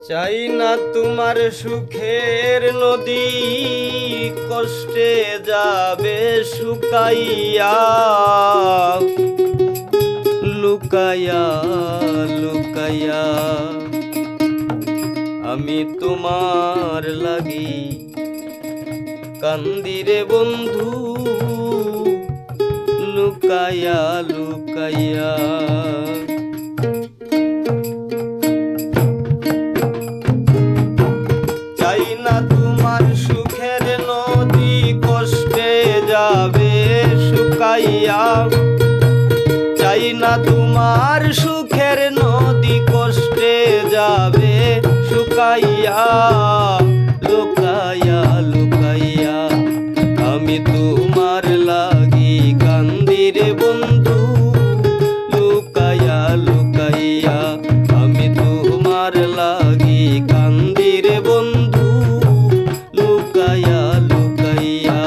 চাই না তোমার সুখের নদী কষ্টে যাবে শুকাইয়া, লুকাইয়া লুকাইয়া। আমি তোমার লাগি কান্দিরে বন্ধু, লুকাইয়া লুকাইয়া। চাই না তোমার সুখের নদী কষ্টে যাবে শুকাইয়া, চাই না তোমার সুখের নদী কষ্টে যাবে শুকাইয়া, লুকাইয়া লুকাইয়া। আমি তোমার লাগি কান্দিরে বন্ধু, লুকাইয়া লুকাইয়া। আমি তোমার লাগি কান্দিরে বন্ধু, লুকাইয়া লুকাইয়া।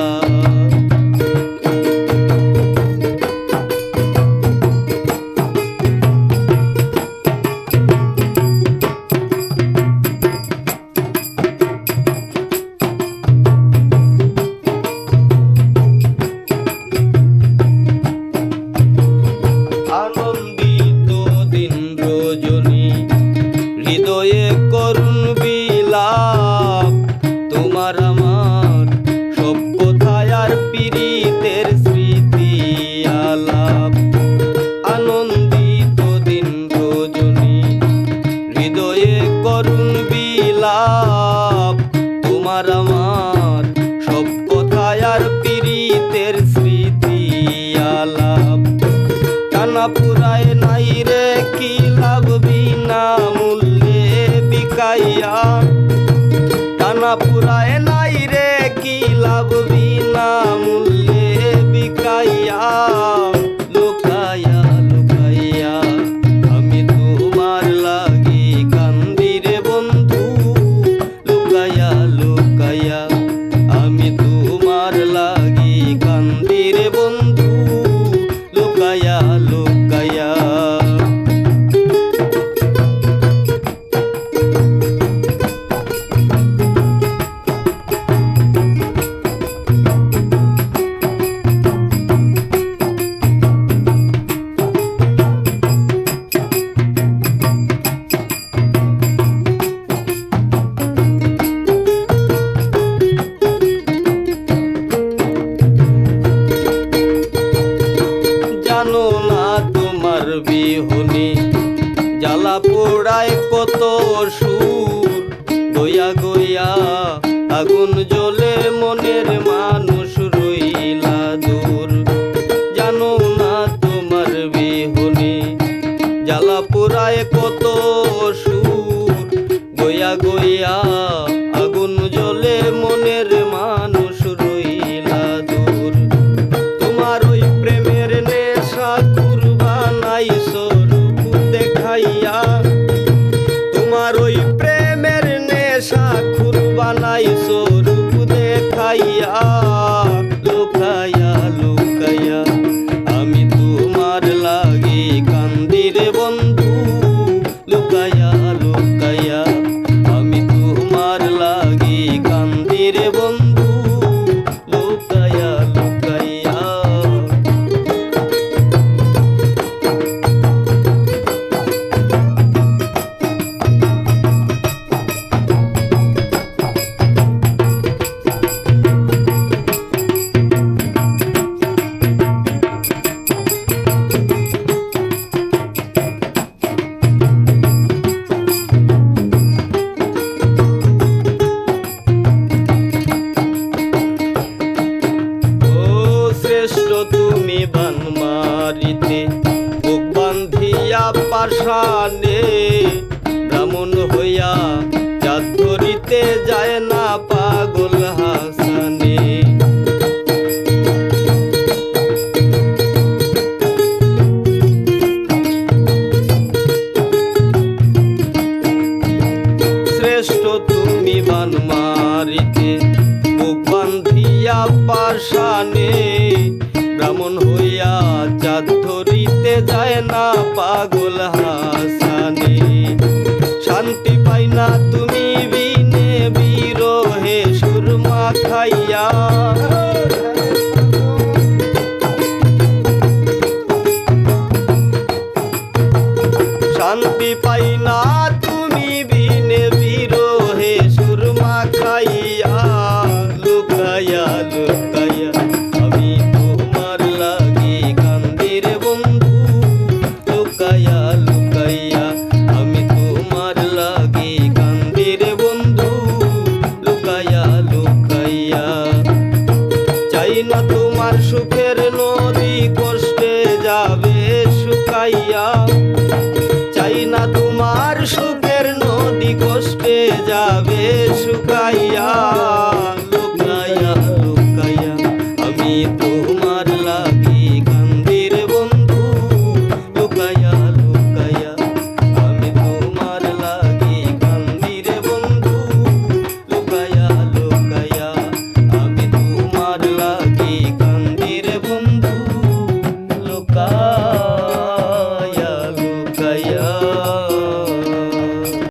আনন্দিত দিন রজনী হৃদয়ে করুণ বিলাপ, তোমার আমার সব কথায় আর পীড়িতের স্মৃতি আলাপ। আনন্দিত দিন রজনী হৃদয়ে করুণ বিলাপ, তোমার আমার সব কথায় আর পীড়িতের স্মৃতি আলাপ। টানা পুরায় নাই রে কি লাভ বিনা মূল্যে বিকাইয়া, টানা পুরায় নাই রে কি লাভ বিনা মূল্যে বিকাইয়া, লুকাইয়া লুকাইয়া। আমি তোমার লাগি কান্দিরে বন্ধু, লুকাইয়া লুকাইয়া। আমি তোমার লাগি কান্দিরে বন্ধু, লুকাইয়া লুকাইয়া। জানো না তোমার বিহনে জ্বালা পোড়ায় কত সুর, গইয়া গইয়া আগুন জ্বলে মনের মানুষ রইলা দূর। জানো না তোমার বিহনে জ্বালা পোড়ায় কত সুর, গইয়া গইয়া আগুন জ্বলে মনের মানুষ রইলা দূর। তোমার ওই প্রেমের নেশা কুরবানাই স্বরূপ দেখাইয়া, তোমার ওই প্রেমের নেশা কুরবানাই স্বরূপ দেখাইয়া, লুকাইয়া লুকাইয়া। আমি তোমার লাগি কান্দিরে বন্ধু, লুকাইয়া লুকাইয়া। আমি তোমার লাগি কান্দিরে বন্ধু, লুকাইয়া লুকাইয়া। শ্রেষ্ঠ তুমি বান মারিতে বুক বান্ধিয়া পাষাণে, ব্রাহ্মণ হইয়া চাঁদ ধরিতে যায় না পাগল হাসানে। শ্রেষ্ঠ তুমি বান মারিতে বুক বান্ধিয়া পাষাণে, ব্রাহ্মণ হইয়া চাঁদ ধরিতে যায় না পাগল হাসানে। শান্তি পাই না না তুমি বিনে বিরহে সুরমা খাইয়া শান্তি পাই না তুমি বিনে বিরহে সুরমা খাইয়া লুকাইয়া লুকাইয়া আমি তোমার লাগি কান্দি রে বন্ধু লুকাইয়া লুকাইয়া আমি তোমার লাগি কান্দি রে বন্ধু লুকাইয়া লুকাইয়া চাই না তোমার সুখের নদী কষ্টে যাবে শুকাইয়া চাই না তোমার সুখের নদী কষ্টে যাবে শুকাইয়া